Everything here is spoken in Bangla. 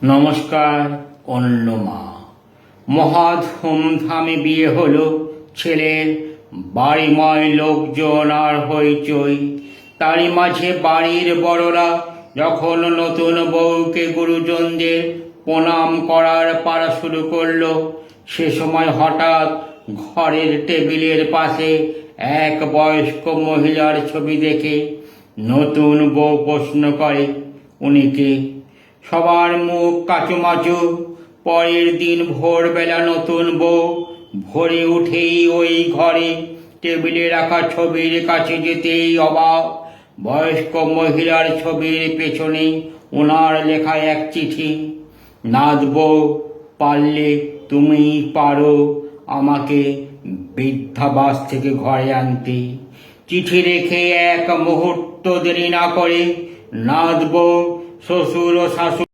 নমস্কার। অন্য মা মহা ধুমধামে বিয়ে হলো ছেলের। বাড়িময় লোকজন আর হইচই। তারই মাঝে বাড়ির বড়রা যখন নতুন বউকে গুরুজনদের প্রণাম করার পাড়া শুরু করলো, সে সময় হঠাৎ ঘরের টেবিলের পাশে এক বয়স্ক মহিলার ছবি দেখে নতুন বউ প্রশ্ন করে, উনি কে? সবার মুখ কাচুমাচু। পরের দিন ভোরবেলা নতুন বউ ভোরে উঠেই ওই ঘরে টেবিলে রাখা ছবির কাছে যেতেই অবাক, বয়স্ক মহিলার ছবির পেছনে ওনার লেখা এক চিঠি। নাথ বউ, পারলে তুমি পারো আমাকে বৃদ্ধাবাস থেকে ঘরে আনতে। চিঠি রেখে এক মুহূর্ত দেরি না করে নাথ বউ শ্বশুর ও শাশুড়ি